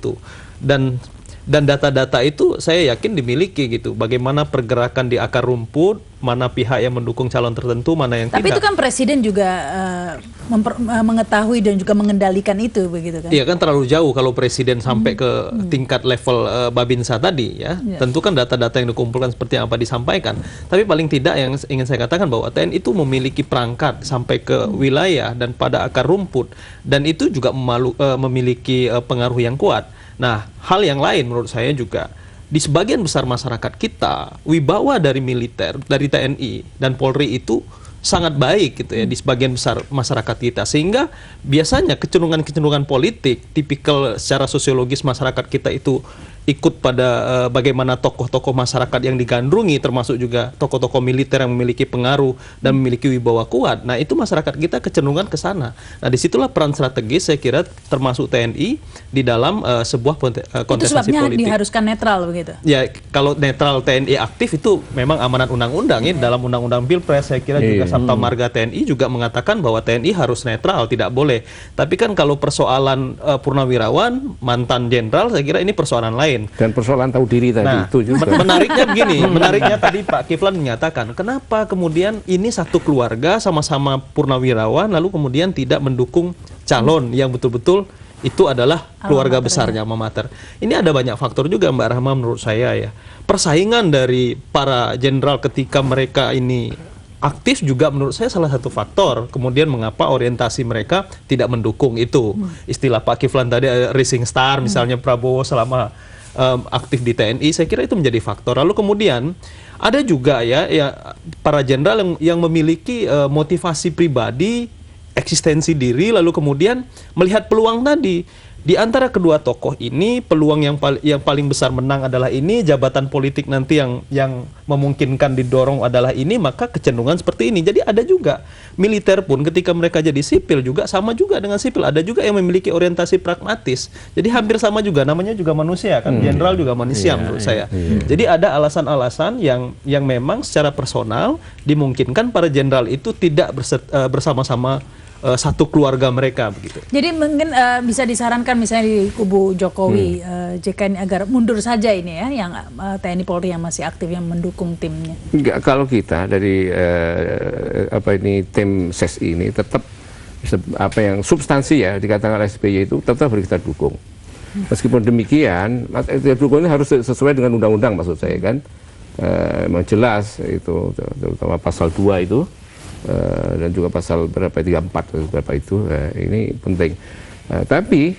itu. Dan data-data itu saya yakin dimiliki gitu. Bagaimana pergerakan di akar rumput, mana pihak yang mendukung calon tertentu, mana yang Tapi tidak. itu kan presiden juga mengetahui dan juga mengendalikan itu, begitu kan? Iya kan terlalu jauh kalau presiden sampai ke tingkat level Babinsa tadi ya. Tentu kan data-data yang dikumpulkan seperti yang apa disampaikan. Tapi paling tidak yang ingin saya katakan bahwa TNI itu memiliki perangkat sampai ke wilayah dan pada akar rumput, dan itu juga memiliki pengaruh yang kuat. Nah, hal yang lain menurut saya juga, di sebagian besar masyarakat kita, wibawa dari militer, dari TNI dan Polri itu sangat baik gitu ya di sebagian besar masyarakat kita, sehingga biasanya kecenderungan-kecenderungan politik tipikal secara sosiologis masyarakat kita itu ikut pada bagaimana tokoh-tokoh masyarakat yang digandrungi, termasuk juga tokoh-tokoh militer yang memiliki pengaruh dan memiliki wibawa kuat. Nah, itu masyarakat kita kecenderungan ke sana. Nah, disitulah peran strategis saya kira termasuk TNI di dalam sebuah kontestasi politik. Itu sebabnya diharuskan netral begitu? Ya, kalau netral TNI aktif itu memang amanat undang-undang ya. Dalam undang-undang Pilpres saya kira juga Sabta Marga TNI juga mengatakan bahwa TNI harus netral, tidak boleh. Tapi kan kalau persoalan purnawirawan, mantan jenderal, saya kira ini persoalan lain. Dan persoalan tahu diri tadi itu juga. Menariknya begini, menariknya tadi Pak Kiflan menyatakan, kenapa kemudian ini satu keluarga sama-sama purnawirawan, lalu kemudian tidak mendukung calon yang betul-betul itu adalah keluarga besarnya alma mater. Ini ada banyak faktor juga Mbak Rahma menurut saya ya. Persaingan dari para jenderal ketika mereka ini aktif juga menurut saya salah satu faktor. Kemudian mengapa orientasi mereka tidak mendukung itu. Istilah Pak Kiflan tadi rising star misalnya Prabowo selama aktif di TNI, saya kira itu menjadi faktor. Lalu kemudian ada juga ya para jenderal yang memiliki motivasi pribadi, eksistensi diri, lalu kemudian melihat peluang tadi. Di antara kedua tokoh ini, peluang yang paling besar menang adalah ini, jabatan politik nanti yang memungkinkan didorong adalah ini, maka kecenderungan seperti ini. Jadi ada juga militer pun ketika mereka jadi sipil juga sama juga dengan sipil. Ada juga yang memiliki orientasi pragmatis. Jadi hampir sama juga, namanya juga manusia kan, jenderal juga manusia menurut saya. Jadi ada alasan-alasan yang memang secara personal dimungkinkan para jenderal itu tidak bersama-sama satu keluarga mereka begitu. Jadi mungkin bisa disarankan misalnya di kubu Jokowi JK ini agar mundur saja ini ya, yang TNI Polri yang masih aktif yang mendukung timnya. Enggak, kalau kita dari tim SES ini tetap apa yang substansi ya dikatakan SBY itu tetap harus kita dukung. Meskipun demikian, dukung ini harus sesuai dengan undang-undang maksud saya kan. Memang jelas itu terutama pasal 2 itu. Dan juga pasal berapa 34 berapa itu ini penting. Tapi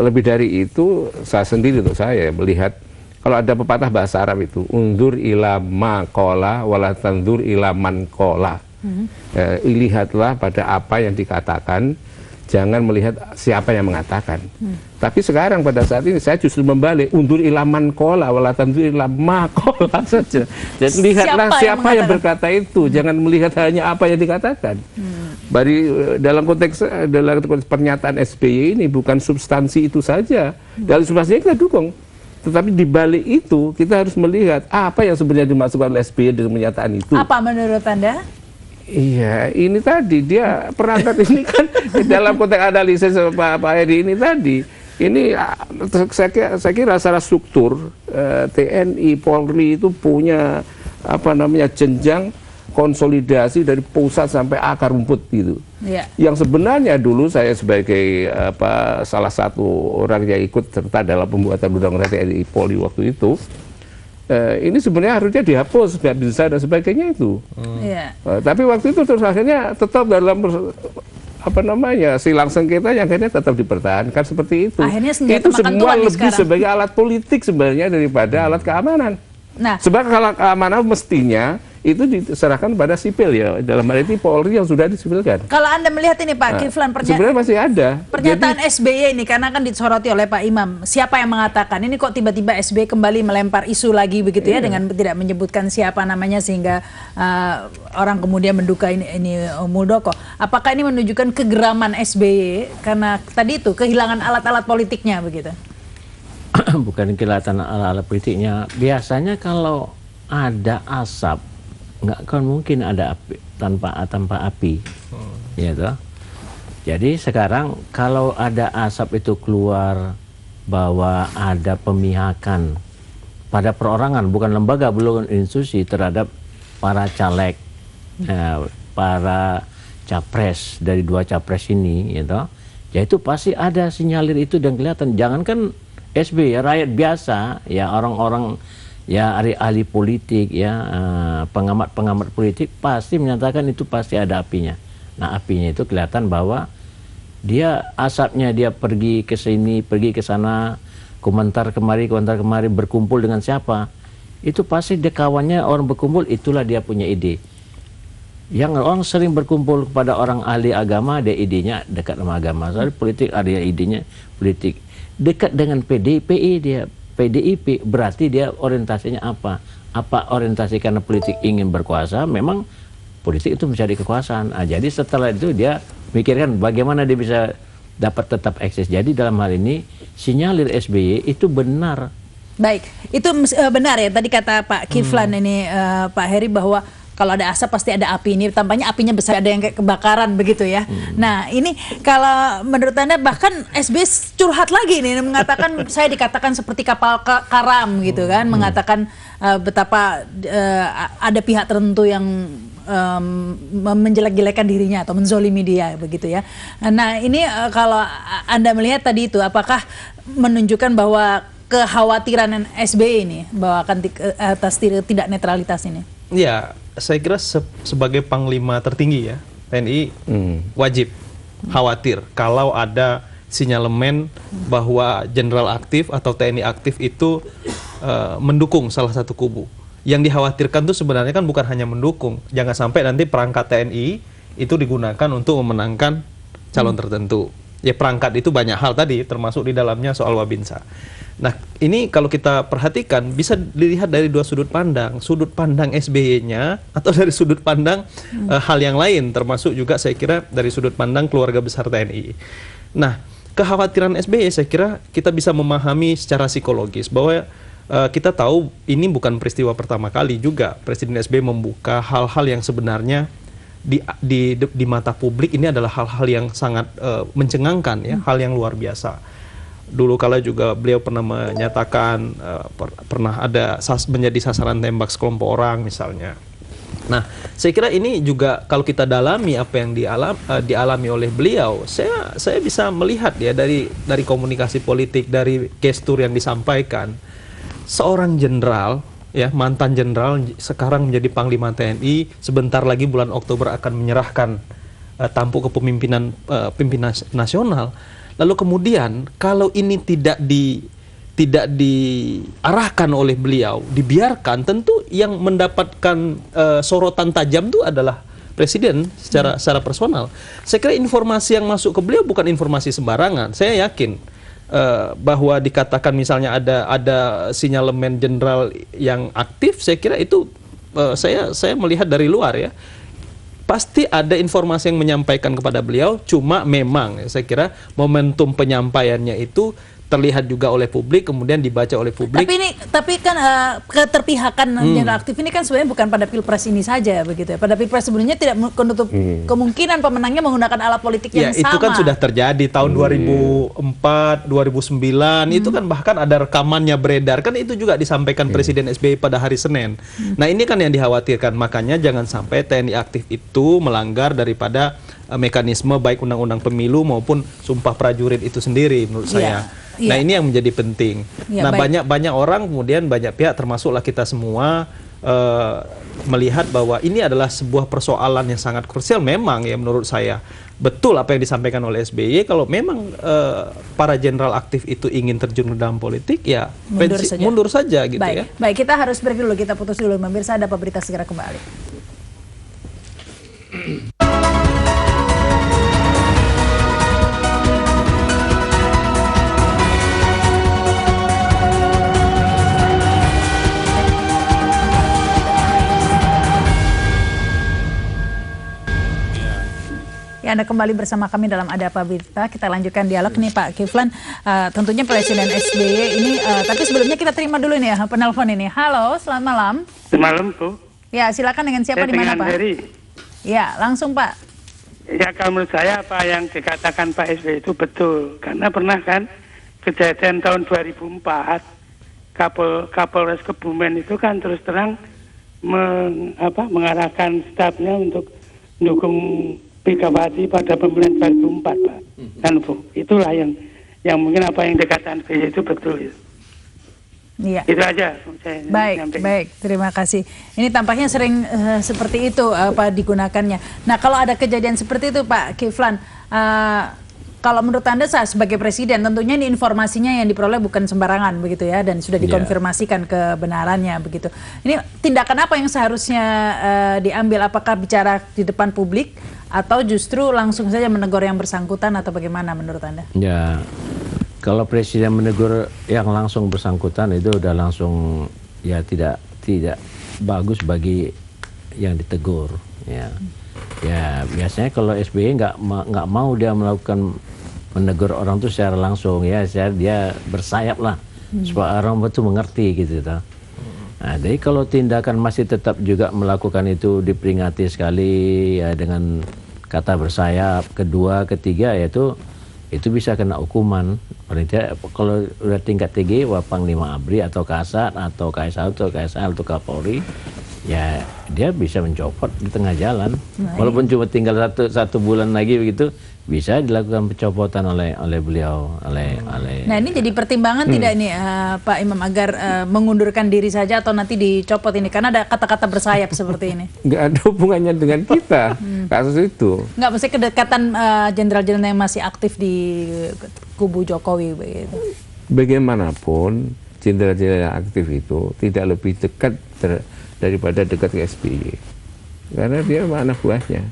lebih dari itu saya sendiri untuk saya melihat kalau ada pepatah bahasa Arab itu undur ila ma qala wala tandur ila man qala. Lihatlah pada apa yang dikatakan, jangan melihat siapa yang mengatakan. Tapi sekarang pada saat ini saya justru membalik, undur ilaman kola, walatan ilama kola saja. Jadi lihatlah siapa yang berkata itu, jangan melihat hanya apa yang dikatakan. Dalam konteks pernyataan SBY ini bukan substansi itu saja. Dalam substansinya kita dukung. Tetapi di balik itu kita harus melihat apa yang sebenarnya dimasukkan oleh SBY dengan pernyataan itu. Apa menurut Anda? Iya, ini tadi dia perangkat ini kan dalam konteks analisis Pak Hedi ini tadi. Ini saya kira secara struktur TNI Polri itu punya jenjang konsolidasi dari pusat sampai akar rumput gitu. Yeah. Yang sebenarnya dulu saya sebagai salah satu orang yang ikut serta dalam pembuatan undang-undang TNI Polri waktu itu. Ini sebenarnya harusnya dihapus, nggak bisa dan sebagainya itu. Tapi waktu itu terus akhirnya tetap dalam silang sengketa yang akhirnya tetap dipertahankan seperti itu. Akhirnya itu semua lebih sebagai alat politik sebenarnya daripada alat keamanan. Nah, sebab kalau keamanan mestinya itu diserahkan pada sipil ya, dalam hal ini Polri yang sudah disipilkan. Kalau Anda melihat ini Pak Kiflan, sebenarnya masih ada pernyataan SBY ini karena kan disoroti oleh Pak Imam. Siapa yang mengatakan ini kok tiba-tiba SBY kembali melempar isu lagi begitu ya, dengan tidak menyebutkan siapa namanya sehingga orang kemudian menduga ini Muldoko. Apakah ini menunjukkan kegeraman SBY karena tadi itu kehilangan alat-alat politiknya begitu? Bukan kehilangan alat-alat politiknya. Biasanya kalau ada asap nggak akan mungkin ada api tanpa api, ya toh. Jadi sekarang kalau ada asap itu keluar bahwa ada pemihakan pada perorangan, bukan lembaga, belum institusi, terhadap para caleg, para capres dari 2 capres ini, gitu, ya itu pasti ada sinyalir itu dan kelihatan. Jangankan SBY, ya rakyat biasa, ya orang-orang, ya ahli-ahli politik, ya pengamat-pengamat politik pasti menyatakan itu pasti ada apinya. Nah, apinya itu kelihatan bahwa dia asapnya, dia pergi ke sini, pergi ke sana, komentar kemari, berkumpul dengan siapa, itu pasti dia kawannya orang berkumpul, itulah dia punya ide. Yang orang sering berkumpul kepada orang ahli agama, dia idenya dekat sama agama. Soal politik ada idenya politik. Dekat dengan PDIP berarti dia orientasinya apa? Apa orientasi karena politik ingin berkuasa? Memang politik itu mencari kekuasaan. Jadi setelah itu dia mikirkan bagaimana dia bisa dapat tetap eksis. Jadi dalam hal ini sinyalir SBY itu benar. Baik, itu benar ya tadi kata Pak Kiflan ini Pak Heri, bahwa kalau ada asap pasti ada api. Ini tampaknya apinya besar, ada yang kayak kebakaran begitu ya. Nah ini kalau menurut Anda bahkan SBY curhat lagi nih, mengatakan saya dikatakan seperti kapal karam gitu kan, mengatakan betapa ada pihak tertentu yang menjelek-jelekan dirinya atau menzolimi dia begitu ya. Nah ini kalau Anda melihat tadi itu, apakah menunjukkan bahwa kekhawatiran SBY ini bahwa akan atas tidak netralitas ini? Ya, saya kira sebagai panglima tertinggi ya TNI wajib khawatir kalau ada sinyalemen bahwa jenderal aktif atau TNI aktif itu mendukung salah satu kubu. Yang dikhawatirkan itu sebenarnya kan bukan hanya mendukung, jangan sampai nanti perangkat TNI itu digunakan untuk memenangkan calon tertentu. Ya perangkat itu banyak hal tadi, termasuk di dalamnya soal Wabinsa. Nah ini kalau kita perhatikan bisa dilihat dari 2 sudut pandang. Sudut pandang SBY-nya atau dari sudut pandang hal yang lain, termasuk juga saya kira dari sudut pandang keluarga besar TNI. Nah kekhawatiran SBY saya kira kita bisa memahami secara psikologis bahwa kita tahu ini bukan peristiwa pertama kali juga Presiden SBY membuka hal-hal yang sebenarnya di mata publik ini adalah hal-hal yang sangat mencengangkan ya, hal yang luar biasa. Dulu kala juga beliau pernah menyatakan pernah ada menjadi sasaran tembak sekelompok orang misalnya. Nah, saya kira ini juga kalau kita dalami apa yang dialami oleh beliau, saya bisa melihat ya dari komunikasi politik, dari gestur yang disampaikan. Seorang jenderal ya, mantan jenderal sekarang menjadi panglima TNI, sebentar lagi bulan Oktober akan menyerahkan tampuk kepemimpinan pimpinan nasional. Lalu kemudian kalau ini tidak diarahkan oleh beliau, dibiarkan, tentu yang mendapatkan sorotan tajam itu adalah Presiden secara personal. Saya kira informasi yang masuk ke beliau bukan informasi sembarangan. Saya yakin bahwa dikatakan misalnya ada sinyalemen jenderal yang aktif, saya kira itu saya melihat dari luar ya. Pasti ada informasi yang menyampaikan kepada beliau, cuma memang ya, saya kira momentum penyampaiannya itu terlihat juga oleh publik, kemudian dibaca oleh publik. Tapi kan keterpihakan jenderal aktif ini kan sebenarnya bukan pada Pilpres ini saja begitu ya. Pada Pilpres sebelumnya tidak menutup kemungkinan pemenangnya menggunakan alat politik yang sama. Itu kan sudah terjadi tahun 2004, 2009, itu kan bahkan ada rekamannya beredar, kan itu juga disampaikan Presiden SBY pada hari Senin. Nah ini kan yang dikhawatirkan, makanya jangan sampai TNI aktif itu melanggar daripada mekanisme baik undang-undang pemilu maupun sumpah prajurit itu sendiri menurut saya. Nah ini yang menjadi penting. Nah banyak orang kemudian banyak pihak termasuklah kita semua melihat bahwa ini adalah sebuah persoalan yang sangat krusial. Memang ya menurut saya betul apa yang disampaikan oleh SBY, kalau memang para jenderal aktif itu ingin terjun ke dalam politik ya mundur saja gitu ya. Baik, kita harus break dulu, kita putus dulu. Pemirsa, ada berita segera kembali. Ya, Anda kembali bersama kami dalam Ada Apa Berita. Kita lanjutkan dialog nih Pak Kiflan. Tentunya Presiden SBY ini, tapi sebelumnya kita terima dulu nih ya penelpon ini. Halo, selamat malam. Selamat malam, Bu. Ya, silakan, dengan siapa, di mana Pak? Heri. Ya, langsung Pak. Ya, kalau menurut saya apa yang dikatakan Pak SBY itu betul. Karena pernah kan kejadian tahun 2004 Kapolres Kebumen itu kan terus terang mengarahkan stafnya untuk mendukung Megawati pada pemilihan 2004, Pak. Kan Bu, itulah yang mungkin apa yang dikatakan SBY itu betul. Iya. Itu aja saya Baik, nyampaikan. baik. Terima kasih. Ini tampaknya sering seperti itu digunakannya. Nah, kalau ada kejadian seperti itu, Pak Kiflan, kalau menurut Anda sebagai presiden, tentunya ini informasinya yang diperoleh bukan sembarangan begitu ya, dan sudah dikonfirmasikan kebenarannya begitu. Ini tindakan apa yang seharusnya diambil? Apakah bicara di depan publik atau justru langsung saja menegur yang bersangkutan atau bagaimana menurut Anda? Ya, kalau presiden menegur yang langsung bersangkutan itu udah langsung ya tidak bagus bagi yang ditegur. Ya biasanya kalau SBY nggak mau dia melakukan menegur orang itu secara langsung ya, dia bersayap lah supaya orang betul mengerti gitu toh. Nah, jadi kalau tindakan masih tetap juga melakukan itu diperingati sekali ya dengan kata bersayap, kedua, ketiga yaitu itu bisa kena hukuman. Paling tidak kalau udah tingkat tinggi, Panglima ABRI atau Kasat atau KSA atau KSA atau Kapolri, ya dia bisa mencopot di tengah jalan. Walaupun cuma tinggal satu bulan lagi begitu, bisa dilakukan pencopotan oleh beliau, Nah, ini jadi pertimbangan tidak nih Pak Imam agar mengundurkan diri saja atau nanti dicopot ini karena ada kata-kata bersayap seperti ini? Nggak ada hubungannya dengan kita kasus itu. Nggak, mesti kedekatan jenderal-jenderal yang masih aktif di kubu Jokowi begitu. Bagaimanapun jenderal-jenderal yang aktif itu tidak lebih dekat daripada dekat ke SBY, karena dia anak buahnya,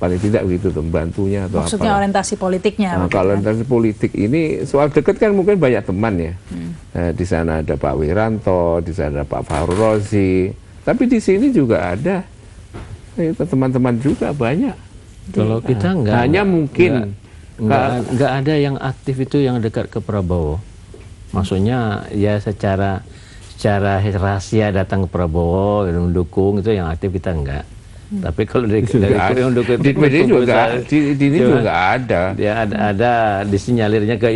paling tidak begitu tuh, pembantunya atau apa. Maksudnya orientasi politiknya. Nah, kalau orientasi politik ini soal dekat kan mungkin banyak teman ya. Di sana ada Pak Wiranto, di sana ada Pak Fahru Rozi, tapi di sini juga ada teman-teman juga banyak. Kalau kita nggak ada yang aktif itu yang dekat ke Prabowo. Maksudnya ya secara rahasia datang ke Prabowo mendukung, itu yang aktif kita enggak. Tapi kalau dari yang mendukung di media juga di ini juga ada. Dia ada disinyalirnya ke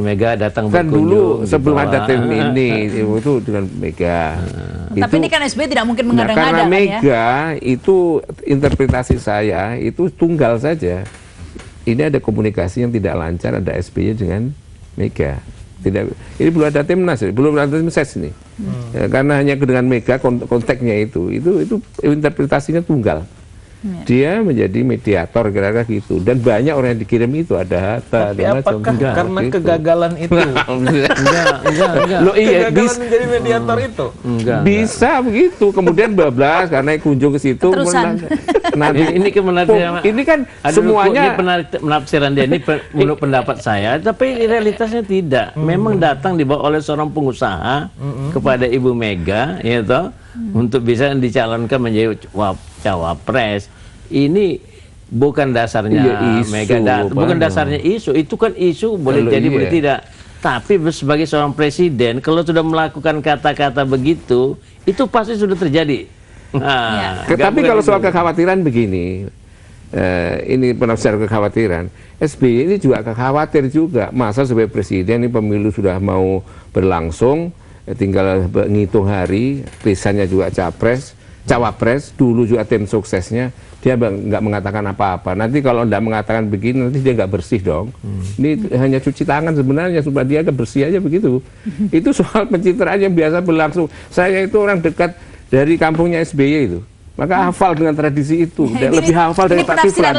Mega datang kan berkunjung. Dulu sebelum ada tim ini itu dengan Mega. Tapi ini kan SBY tidak mungkin mengada-ngada karena kan ya. Mega itu interpretasi saya itu tunggal saja. Ini ada komunikasi yang tidak lancar, ada SBY dengan Mega. Ini belum ada timnas, belum ada tim ses nih. Ya, karena hanya dengan Mega konteksnya itu interpretasinya tunggal. Dia menjadi mediator kira-kira gitu, dan banyak orang yang dikirim itu ada Hatta. Tapi apakah karena gitu. kegagalan itu? Enggak. Loh, iya, Kegagalan menjadi mediator itu? Bisa begitu, kemudian bablas karena kunjung ke situ. Nanti ini ini kan semuanya penafsiran dia ini menurut pendapat saya, tapi realitasnya tidak. Memang datang dibawa oleh seorang pengusaha kepada Ibu Mega, ya toh, untuk bisa dicalonkan menjadi cawapres. Ini bukan dasarnya isu, Mega, bukan dasarnya isu. Itu kan isu boleh jadi boleh tidak. Tapi sebagai seorang presiden, kalau sudah melakukan kata-kata begitu, itu pasti sudah terjadi. Tapi kalau soal kekhawatiran begini, ini penafsiran kekhawatiran, SBY ini juga khawatir juga. Masa sebagai presiden ini pemilu sudah mau berlangsung, tinggal ngitung hari, lisannya juga cawapres, dulu juga tim suksesnya, dia nggak mengatakan apa-apa. Nanti kalau nggak mengatakan begini, nanti dia nggak bersih dong. Ini hanya cuci tangan sebenarnya, supaya dia agak bersih aja begitu. Itu soal pencitraan yang biasa berlangsung. Saya itu orang dekat dari kampungnya SBY itu. Maka hafal dengan tradisi itu, lebih hafal dari Pak Kiflan.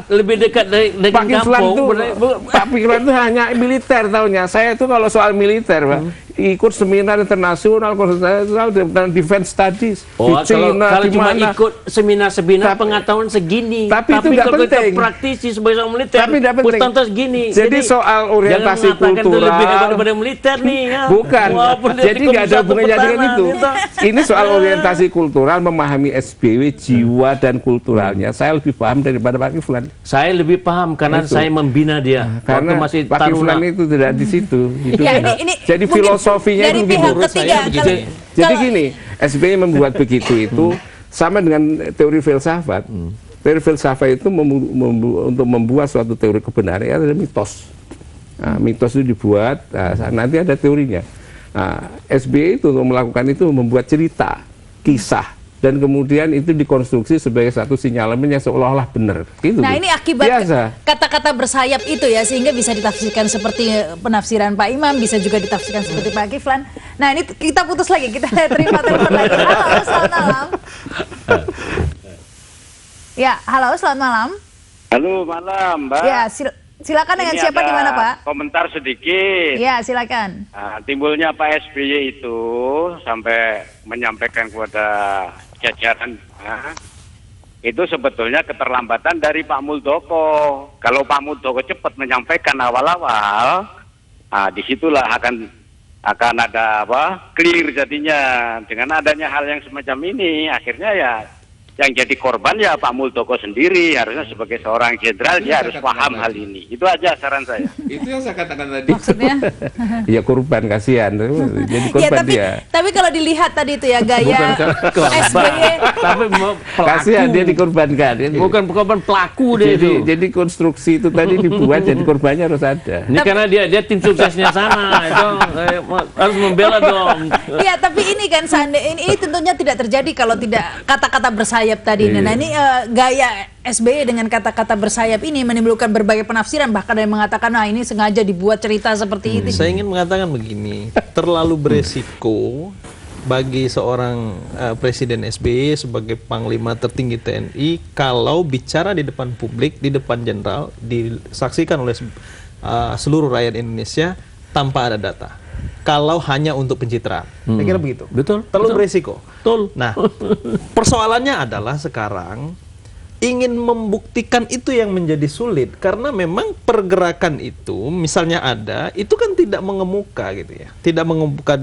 Lebih dekat dari Pak Kiflan kampung. Pak Kiflan itu hanya militer tahunya. Saya itu kalau soal militer, Pak, ikut seminar internasional, dan defense studies di China, kalau di cuma mana. ikut seminar pengetahuan segini. Tapi itu nggak kalau penting. kita praktisi sebagai seorang militer, Tapi nggak penting. tonton segini. Jadi soal orientasi jangan mengatakan itu lebih hebat kultural. daripada militer nih. Ya. Bukan, Walaupun dia jadi di nggak ada Komisi hubungannya Satu dengan itu. Pertahanan, Ini soal orientasi kultural, memahami SBY, jiwa dan kulturalnya. Saya lebih paham daripada Pak Kiflan. Saya lebih paham karena Itu. saya membina dia Karena waktu masih Pak Kiflan taruna. itu tidak di situ. Ya, ini Jadi mungkin filosofinya dari itu pihak menurut ketiga. saya begitu. Jadi gini, SBY membuat begitu itu sama dengan teori filsafat. Teori filsafat itu untuk membuat suatu teori kebenaran ada mitos. mitos itu dibuat, nanti ada teorinya. SBY itu untuk melakukan itu membuat cerita, kisah, dan kemudian itu dikonstruksi sebagai satu sinyalemen yang seolah-olah benar. Gitu, Nah, ini akibat biasa. kata-kata bersayap itu ya, sehingga bisa ditafsirkan seperti penafsiran Pak Imam, bisa juga ditafsirkan seperti Pak Kiflan. Nah, ini kita putus lagi, kita terima telepon lagi. Halo, selamat malam. Ya, halo, selamat malam. Halo, malam, Mbak. Ya, silakan dengan Ini siapa ada di mana, Pak? Komentar sedikit. Ya, silakan. Nah, timbulnya Pak SBY itu sampai menyampaikan kepada jajaran, itu sebetulnya keterlambatan dari Pak Muldoko. Kalau Pak Muldoko cepat menyampaikan awal-awal, disitulah akan ada clear jadinya. Dengan adanya hal yang semacam ini, akhirnya ya yang jadi korban ya Pak Muldoko sendiri. Harusnya sebagai seorang jenderal dia harus paham hal ini. Itu aja saran saya. Itu yang saya katakan tadi. Maksudnya? Ya korban, kasihan. Jadi Ya, korban dia. tapi kalau dilihat tadi itu ya gaya SBY. Tapi Kasihan dia dikorbankan. bukan korban pelaku dia itu. Jadi konstruksi itu tadi dibuat, jadi korbannya harus ada. Ini karena dia tim suksesnya sana, itu harus membela dong. Iya, tapi ini kan ini tentunya tidak terjadi kalau tidak kata-kata bersayap tadi. Iya. Nah, ini gaya SBY dengan kata-kata bersayap ini menimbulkan berbagai penafsiran, bahkan ada yang mengatakan nah ini sengaja dibuat cerita seperti itu. Saya ingin mengatakan begini, terlalu beresiko bagi seorang Presiden SBY sebagai Panglima tertinggi TNI kalau bicara di depan publik, di depan jenderal, disaksikan oleh seluruh rakyat Indonesia tanpa ada data. Kalau hanya untuk pencitraan, saya kira begitu. Betul. Terlalu beresiko. Betul. Nah, persoalannya adalah sekarang ingin membuktikan itu yang menjadi sulit karena memang pergerakan itu misalnya ada, itu kan tidak mengemuka gitu ya, tidak mengemuka